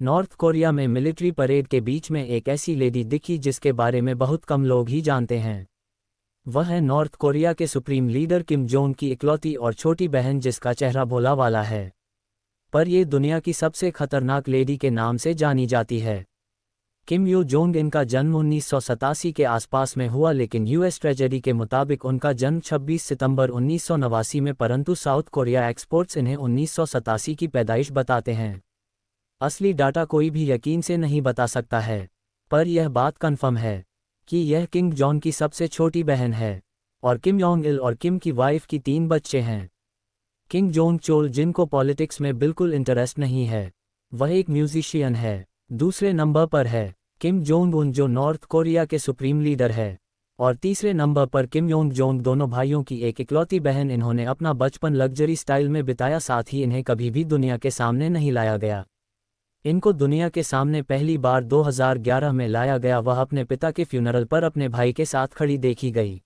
North Korea में military parade के बीच में एक ऐसी लेडी दिखी जिसके बारे में बहुत कम लोग ही जानते हैं। वह है नॉर्थ कोरिया के सुप्रीम लीडर किम जोंग की इकलौती और छोटी बहन जिसका चेहरा भोला वाला है, पर ये दुनिया की सबसे खतरनाक लेडी के नाम से जानी जाती है। किम यो जोंग, इनका जन्म 1987 के आसपास में हुआ, लेकिन यूएस ट्रेजेडी के मुताबिक उनका जन्म 26 सितंबर 1989 में, परंतु साउथ कोरिया एक्सपोर्ट्स इन्हें 1987 की पैदाइश बताते हैं। असली डाटा कोई भी यकीन से नहीं बता सकता है, पर यह बात कन्फर्म है कि यह किंग जॉन की सबसे छोटी बहन है और किम योंग इल और किम की वाइफ की 3 बच्चे हैं। किंग जोंग चोल, जिनको पॉलिटिक्स में बिल्कुल इंटरेस्ट नहीं है, वह एक म्यूजिशियन है। दूसरे नंबर पर है किम जोंग उन, जो नॉर्थ कोरिया के सुप्रीम लीडर है, और तीसरे नंबर पर किम योंग जोंग, दोनों भाइयों की एक इकलौती बहन। इन्होंने अपना बचपन लग्जरी स्टाइल में बिताया, साथ ही इन्हें कभी भी दुनिया के सामने नहीं लाया गया। इनको दुनिया के सामने पहली बार 2011 में लाया गया, वह अपने पिता के फ्यूनरल पर अपने भाई के साथ खड़ी देखी गई।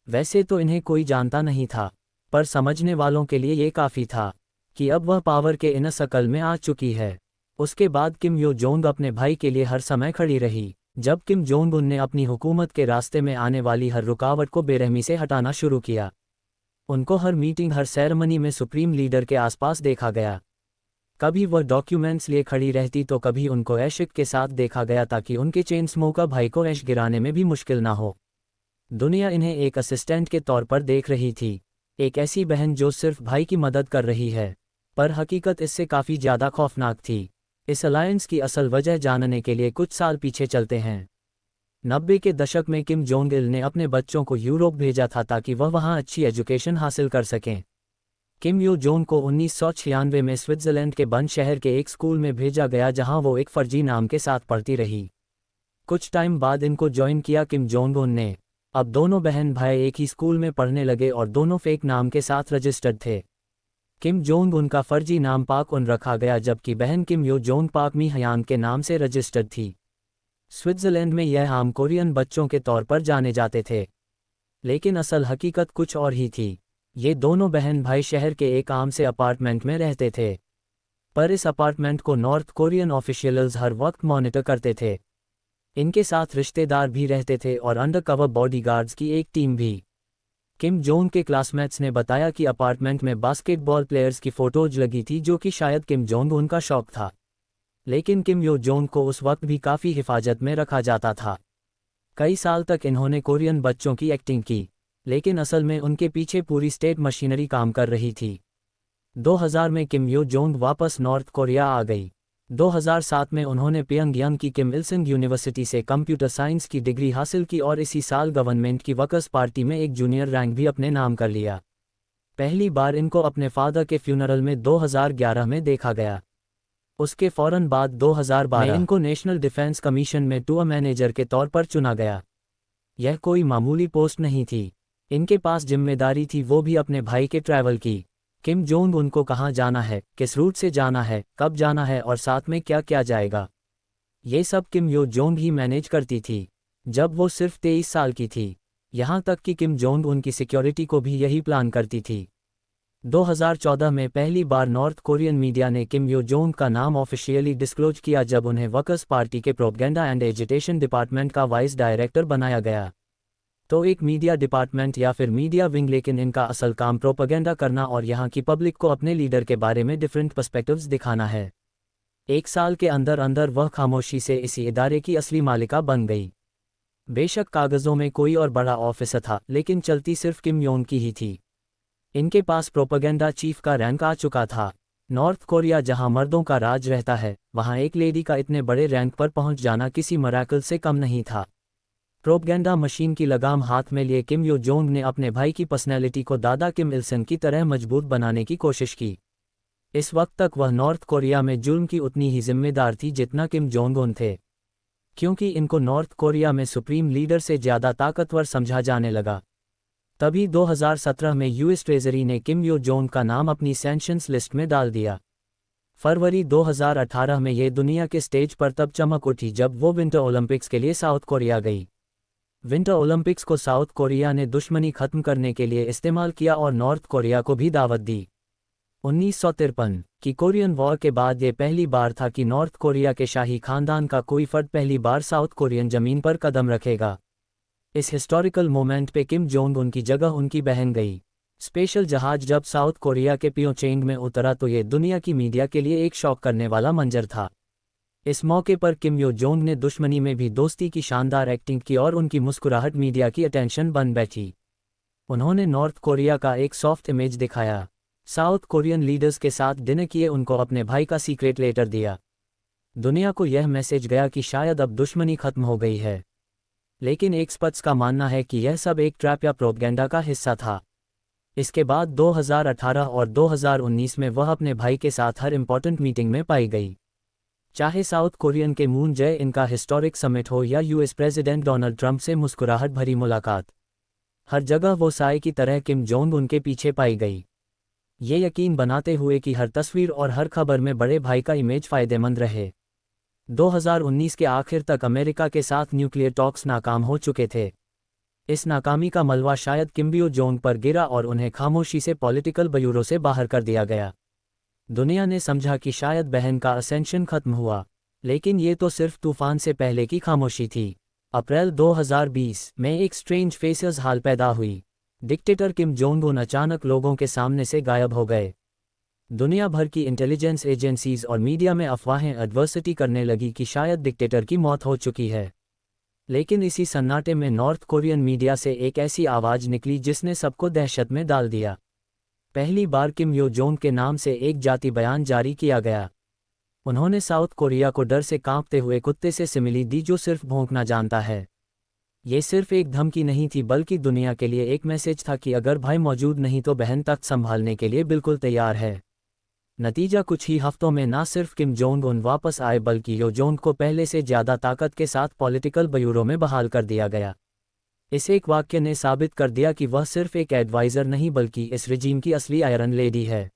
वैसे तो इन्हें कोई जानता नहीं था, पर समझने वालों के लिए ये काफ़ी था कि अब वह पावर के इनर सर्कल में आ चुकी है। उसके बाद किम यो जोंग अपने भाई के लिए हर समय खड़ी रही। जब किम जोंग उन ने अपनी हुकूमत के रास्ते में आने वाली हर रुकावट को बेरहमी से हटाना शुरू किया। उनको हर मीटिंग, हर सेरेमनी में सुप्रीम लीडर के आसपास देखा गया। कभी वह डॉक्यूमेंट्स लिए खड़ी रहती तो कभी उनको ऐशिक के साथ देखा गया, ताकि उनके चेन स्मोकर भाई को ऐश गिराने में भी मुश्किल ना हो। दुनिया इन्हें एक असिस्टेंट के तौर पर देख रही थी, एक ऐसी बहन जो सिर्फ भाई की मदद कर रही है, पर हकीकत इससे काफ़ी ज़्यादा खौफनाक थी। इस अलायंस की असल वजह जानने के लिए कुछ साल पीछे चलते हैं। 90 के दशक में किम जोंग इल ने अपने बच्चों को यूरोप भेजा था ताकि वह वहाँ अच्छी एजुकेशन हासिल कर सकें। किम यो जोंग को 1996 में स्विट्ज़रलैंड के बर्न शहर के एक स्कूल में भेजा गया, जहां वो एक फर्जी नाम के साथ पढ़ती रही। कुछ टाइम बाद इनको ज्वाइन किया किम जोंग उन ने। अब दोनों बहन भाई एक ही स्कूल में पढ़ने लगे और दोनों फेक नाम के साथ रजिस्टर्ड थे। किम जोंग उन का फर्जी नाम पाक उन रखा गया, जबकि बहन किम यो जोंग पाक मी हयान के नाम से रजिस्टर्ड थी। स्विट्ज़रलैंड में यह आम कोरियन बच्चों के तौर पर जाने जाते थे, लेकिन असल हकीकत कुछ और ही थी। ये दोनों बहन भाई शहर के एक आम से अपार्टमेंट में रहते थे, पर इस अपार्टमेंट को नॉर्थ कोरियन ऑफिशियल्स हर वक्त मॉनिटर करते थे। इनके साथ रिश्तेदार भी रहते थे और अंडरकवर बॉडीगार्ड्स की एक टीम भी। किम जोंग के क्लासमेट्स ने बताया कि अपार्टमेंट में बास्केटबॉल प्लेयर्स की फोटोज लगी थी, जो कि शायद किम जोंग उनका शौक था, लेकिन किम यो जोंग को उस वक्त भी काफ़ी हिफाजत में रखा जाता था। कई साल तक इन्होंने कोरियन बच्चों की एक्टिंग की, लेकिन असल में उनके पीछे पूरी स्टेट मशीनरी काम कर रही थी। 2000 में किम यो जोंग वापस नॉर्थ कोरिया आ गई। 2007 में उन्होंने प्योंगयांग की किम इल सिंग यूनिवर्सिटी से कंप्यूटर साइंस की डिग्री हासिल की और इसी साल गवर्नमेंट की वर्कर्स पार्टी में एक जूनियर रैंक भी अपने नाम कर लिया। पहली बार इनको अपने फादर के फ्यूनरल में 2011 में देखा गया। उसके फ़ौरन बाद 2012 में इनको नेशनल डिफेंस कमीशन में टूर मैनेजर के तौर पर चुना गया। यह कोई मामूली पोस्ट नहीं थी। इनके पास जिम्मेदारी थी, वो भी अपने भाई के ट्रैवल की। किम जोंग उनको कहाँ जाना है, किस रूट से जाना है, कब जाना है और साथ में क्या क्या जाएगा, ये सब किम यो जोंग ही मैनेज करती थी जब वो सिर्फ 23 साल की थी। यहाँ तक कि किम जोंग उनकी सिक्योरिटी को भी यही प्लान करती थी। 2014 में पहली बार नॉर्थ कोरियन मीडिया ने किम यो जोंग का नाम ऑफिशियली डिस्क्लोज किया, जब उन्हें वर्कर्स पार्टी के प्रोपगेंडा एंड एजिटेशन डिपार्टमेंट का वाइस डायरेक्टर बनाया गया। तो एक मीडिया डिपार्टमेंट या फिर मीडिया विंग, लेकिन इनका असल काम प्रोपेगेंडा करना और यहाँ की पब्लिक को अपने लीडर के बारे में डिफरेंट पर्सपेक्टिव्स दिखाना है। 1 साल के अंदर अंदर वह खामोशी से इसी इदारे की असली मालिका बन गई। बेशक कागज़ों में कोई और बड़ा ऑफिसर था, लेकिन चलती सिर्फ किम योंग की ही थी। इनके पास प्रोपेगेंडा चीफ का रैंक आ चुका था। नॉर्थ कोरिया जहाँ मर्दों का राज रहता है, वहाँ एक लेडी का इतने बड़े रैंक पर पहुँच जाना किसी मराकल से कम नहीं था। प्रोपगेंडा मशीन की लगाम हाथ में लिए किम यो जोंग ने अपने भाई की पर्सनैलिटी को दादा किम इल संग की तरह मजबूत बनाने की कोशिश की। इस वक्त तक वह नॉर्थ कोरिया में जुल्म की उतनी ही जिम्मेदार थी जितना किम जोंग उन थे, क्योंकि इनको नॉर्थ कोरिया में सुप्रीम लीडर से ज़्यादा ताकतवर समझा जाने लगा। तभी 2017 में यूएस ट्रेजरी ने किम यो जोंग का नाम अपनी सैंक्शंस लिस्ट में डाल दिया। फरवरी 2018 में ये दुनिया के स्टेज पर तब चमक उठी जब वो विंटर ओलंपिक्स के लिए साउथ कोरिया गई। विंटर ओलंपिक्स को साउथ कोरिया ने दुश्मनी खत्म करने के लिए इस्तेमाल किया और नॉर्थ कोरिया को भी दावत दी। 1953 की कोरियन वॉर के बाद ये पहली बार था कि नॉर्थ कोरिया के शाही खानदान का कोई फर्द पहली बार साउथ कोरियन जमीन पर कदम रखेगा। इस हिस्टोरिकल मोमेंट पे किम जोंग उन की जगह उनकी बहन गई। स्पेशल जहाज जब साउथ कोरिया के प्योंगचैंग में उतरा तो ये दुनिया की मीडिया के लिए एक शॉक करने वाला मंजर था। इस मौके पर किम यो जोंग ने दुश्मनी में भी दोस्ती की शानदार एक्टिंग की और उनकी मुस्कुराहट मीडिया की अटेंशन बन बैठी। उन्होंने नॉर्थ कोरिया का एक सॉफ्ट इमेज दिखाया, साउथ कोरियन लीडर्स के साथ डिनर किए, उनको अपने भाई का सीक्रेट लेटर दिया। दुनिया को यह मैसेज गया कि शायद अब दुश्मनी खत्म हो गई है। लेकिन एक्सपर्ट्स का मानना है कि यह सब एक ट्रैप या प्रोपगेंडा का हिस्सा था। इसके बाद 2018 और 2019 में वह अपने भाई के साथ हर इंपॉर्टेंट मीटिंग में पाई गई। चाहे साउथ कोरियन के मून जय इनका हिस्टोरिक समिट हो या यूएस प्रेसिडेंट डोनाल्ड ट्रंप से मुस्कुराहट भरी मुलाकात, हर जगह वो साए की तरह किम जोंग उनके पीछे पाई गई, ये यकीन बनाते हुए कि हर तस्वीर और हर खबर में बड़े भाई का इमेज फ़ायदेमंद रहे। 2019 के आखिर तक अमेरिका के साथ न्यूक्लियर टॉक्स नाकाम हो चुके थे। इस नाकामी का मलबा शायद किम यो जोंग पर गिरा और उन्हें खामोशी से पॉलिटिकल ब्यूरो से बाहर कर दिया गया। दुनिया ने समझा कि शायद बहन का असेंशन खत्म हुआ, लेकिन ये तो सिर्फ तूफान से पहले की खामोशी थी। अप्रैल 2020 में एक स्ट्रेंज फेसियस हाल पैदा हुई। डिक्टेटर किम जोंग उन अचानक लोगों के सामने से गायब हो गए। दुनिया भर की इंटेलिजेंस एजेंसीज और मीडिया में अफवाहें एडवर्सिटी करने लगी कि शायद डिक्टेटर की मौत हो चुकी है। लेकिन इसी सन्नाटे में नॉर्थ कोरियन मीडिया से एक ऐसी आवाज़ निकली जिसने सबको दहशत में डाल दिया। पहली बार किम यो जोंग के नाम से एक जाति बयान जारी किया गया। उन्होंने साउथ कोरिया को डर से कांपते हुए कुत्ते से सिमिली दी जो सिर्फ भौंकना जानता है। ये सिर्फ एक धमकी नहीं थी बल्कि दुनिया के लिए एक मैसेज था कि अगर भाई मौजूद नहीं तो बहन तक संभालने के लिए बिल्कुल तैयार है। नतीजा कुछ ही हफ्तों में ना सिर्फ किम जोंग उन वापस आए बल्कि यो जोंग को पहले से ज़्यादा ताकत के साथ पॉलिटिकल ब्यूरो में बहाल कर दिया गया। इस एक वाक्य ने साबित कर दिया कि वह सिर्फ एक एडवाइज़र नहीं बल्कि इस रिजीम की असली आयरन लेडी है।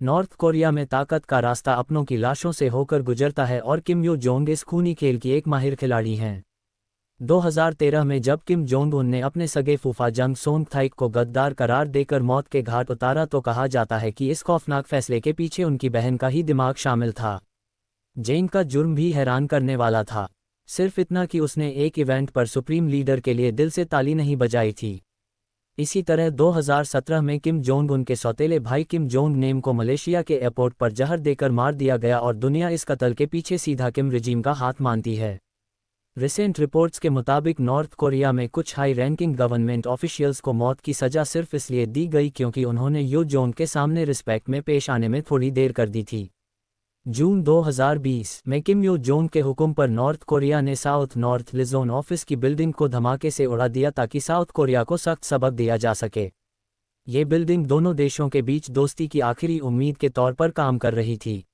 नॉर्थ कोरिया में ताकत का रास्ता अपनों की लाशों से होकर गुजरता है और किम यो जोंग इस खूनी खेल की एक माहिर खिलाड़ी हैं। 2013 में जब किम जोंग उन ने अपने सगे फूफा जंग सोंग थाइक को गद्दार करार देकर मौत के घाट उतारा तो कहा जाता है कि इस खौफनाक फैसले के पीछे उनकी बहन का ही दिमाग शामिल था। जेन का जुर्म भी हैरान करने वाला था, सिर्फ इतना कि उसने एक इवेंट पर सुप्रीम लीडर के लिए दिल से ताली नहीं बजाई थी। इसी तरह 2017 में किम जोंग उनके सौतेले भाई किम जोंग नेम को मलेशिया के एयरपोर्ट पर जहर देकर मार दिया गया और दुनिया इस कत्ल के पीछे सीधा किम रिजीम का हाथ मानती है। रिसेंट रिपोर्ट्स के मुताबिक नॉर्थ कोरिया में कुछ हाई रैंकिंग गवर्नमेंट ऑफिशियल्स को मौत की सज़ा सिर्फ इसलिए दी गई क्योंकि उन्होंने यो जोंग के सामने रिस्पेक्ट में पेश आने में थोड़ी देर कर दी थी। जून 2020 में किम यो जोंग के हुक्म पर नॉर्थ कोरिया ने साउथ नॉर्थ लिजोन ऑफिस की बिल्डिंग को धमाके से उड़ा दिया ताकि साउथ कोरिया को सख्त सबक दिया जा सके। ये बिल्डिंग दोनों देशों के बीच दोस्ती की आखिरी उम्मीद के तौर पर काम कर रही थी।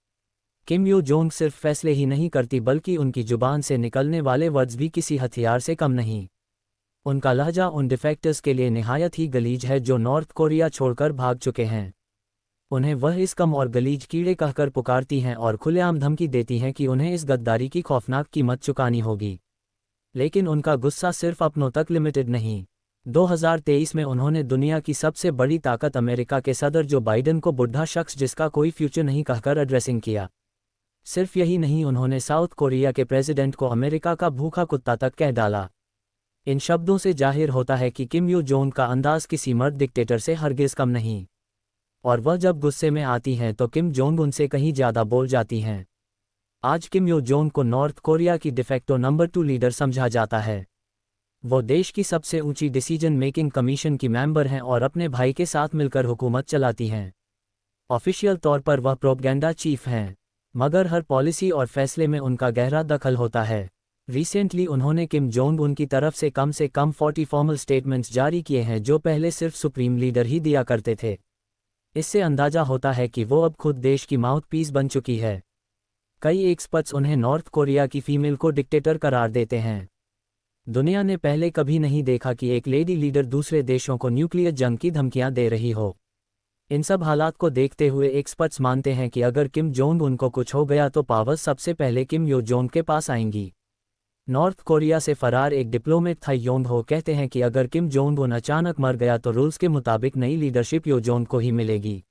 किम यो जोंग सिर्फ फैसले ही नहीं करती बल्कि उनकी जुबान से निकलने वाले वर्ड्स भी किसी हथियार से कम नहीं। उनका लहजा उन डिफेक्टर्स के लिए निहायत ही गलीज है जो नॉर्थ कोरिया छोड़कर भाग चुके हैं। उन्हें वह इस कम और गलीज कीड़े कहकर पुकारती हैं और खुलेआम धमकी देती हैं कि उन्हें इस गद्दारी की खौफनाक कीमत चुकानी होगी। लेकिन उनका गुस्सा सिर्फ अपनों तक लिमिटेड नहीं। 2023 में उन्होंने दुनिया की सबसे बड़ी ताकत अमेरिका के सदर जो बाइडेन को बुढ़ा शख्स जिसका कोई फ्यूचर नहीं कहकर एड्रेसिंग किया। सिर्फ यही नहीं, उन्होंने साउथ कोरिया के प्रेसिडेंट को अमेरिका का भूखा कुत्ता तक कह डाला। इन शब्दों से जाहिर होता है कि किम यो जोंग का अंदाज किसी मर्द डिक्टेटर से हरगिज कम नहीं, और वह जब गुस्से में आती हैं तो किम जोंग उनसे कहीं ज़्यादा बोल जाती हैं। आज किम यो जोंग को नॉर्थ कोरिया की डिफेक्टो नंबर 2 लीडर समझा जाता है। वो देश की सबसे ऊंची डिसीजन मेकिंग कमीशन की मेंबर हैं और अपने भाई के साथ मिलकर हुकूमत चलाती हैं। ऑफिशियल तौर पर वह प्रोपगेंडा चीफ हैं, मगर हर पॉलिसी और फैसले में उनका गहरा दखल होता है। रिसेंटली उन्होंने किम जोंग उन की तरफ से कम 40 फॉर्मल स्टेटमेंट्स जारी किए हैं जो पहले सिर्फ सुप्रीम लीडर ही दिया करते थे। इससे अंदाजा होता है कि वो अब खुद देश की माउथ पीस बन चुकी है। कई एक्सपर्ट्स उन्हें नॉर्थ कोरिया की फीमेल को डिक्टेटर करार देते हैं। दुनिया ने पहले कभी नहीं देखा कि एक लेडी लीडर दूसरे देशों को न्यूक्लियर जंग की धमकियां दे रही हो। इन सब हालात को देखते हुए एक्सपर्ट्स मानते हैं कि अगर किम जोंग उनको कुछ हो गया तो पावर्स सबसे पहले किम यो जोंग के पास आएंगी। नॉर्थ कोरिया से फरार एक डिप्लोमेट था योंग हो कहते हैं कि अगर किम जोंग उन अचानक मर गया तो रूल्स के मुताबिक नई लीडरशिप यो जोंग को ही मिलेगी।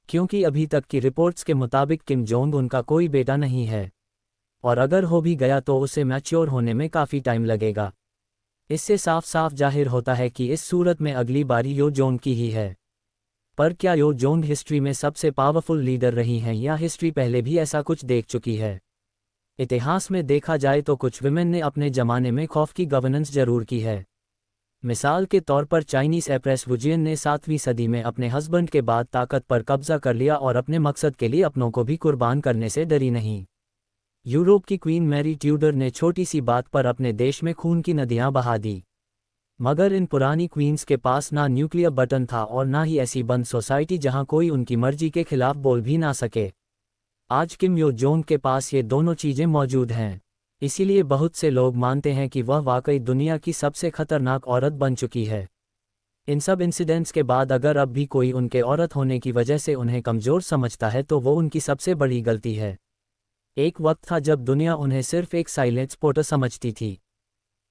क्योंकि अभी तक की रिपोर्ट्स के मुताबिक किम जोंग उनका कोई बेटा नहीं है, और अगर हो भी गया तो उसे मैच्योर होने में काफ़ी टाइम लगेगा। इससे साफ साफ जाहिर होता है कि इस सूरत में अगली बारी यो जोंग की ही है। पर क्या यो जोंग हिस्ट्री में सबसे पावरफुल लीडर रही हैं या हिस्ट्री पहले भी ऐसा कुछ देख चुकी है? इतिहास में देखा जाए तो कुछ विमेन ने अपने ज़माने में खौफ की गवर्नेंस जरूर की है। मिसाल के तौर पर चाइनीज़ एम्प्रेस वुजियन ने 7वीं सदी में अपने हस्बैंड के बाद ताकत पर कब्जा कर लिया और अपने मकसद के लिए अपनों को भी कुर्बान करने से डरी नहीं। यूरोप की क्वीन मैरी ट्यूडर ने छोटी सी बात पर अपने देश में खून की नदियां बहा दी। मगर इन पुरानी क्वींस के पास ना न्यूक्लियर बटन था और ना ही ऐसी बंद सोसाइटी जहां कोई उनकी मर्जी के खिलाफ बोल भी ना सके। आज किम यो जोंग के पास ये दोनों चीज़ें मौजूद हैं। इसीलिए बहुत से लोग मानते हैं कि वह वाकई दुनिया की सबसे खतरनाक औरत बन चुकी है। इन सब इंसिडेंट्स के बाद अगर अब भी कोई उनके औरत होने की वजह से उन्हें कमज़ोर समझता है तो वो उनकी सबसे बड़ी गलती है। एक वक्त था जब दुनिया उन्हें सिर्फ एक साइलेंट स्पोर्टर समझती थी,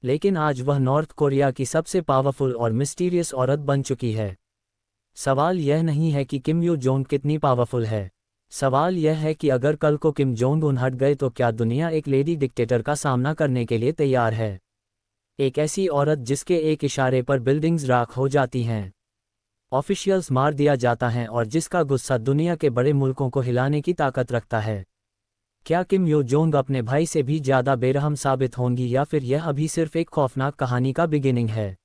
लेकिन आज वह नॉर्थ कोरिया की सबसे पावरफुल और मिस्टीरियस औरत बन चुकी है। सवाल यह नहीं है कि किम यो जोंग कितनी पावरफुल है, सवाल यह है कि अगर कल को किम जोंग उन हट गए तो क्या दुनिया एक लेडी डिक्टेटर का सामना करने के लिए तैयार है? एक ऐसी औरत जिसके एक इशारे पर बिल्डिंग्स राख हो जाती हैं, ऑफिशियल्स मार दिया जाता है और जिसका गुस्सा दुनिया के बड़े मुल्कों को हिलाने की ताकत रखता है। क्या किम यो जोंग अपने भाई से भी ज़्यादा बेरहम साबित होंगी या फिर यह अभी सिर्फ एक खौफनाक कहानी का बिगिनिंग है?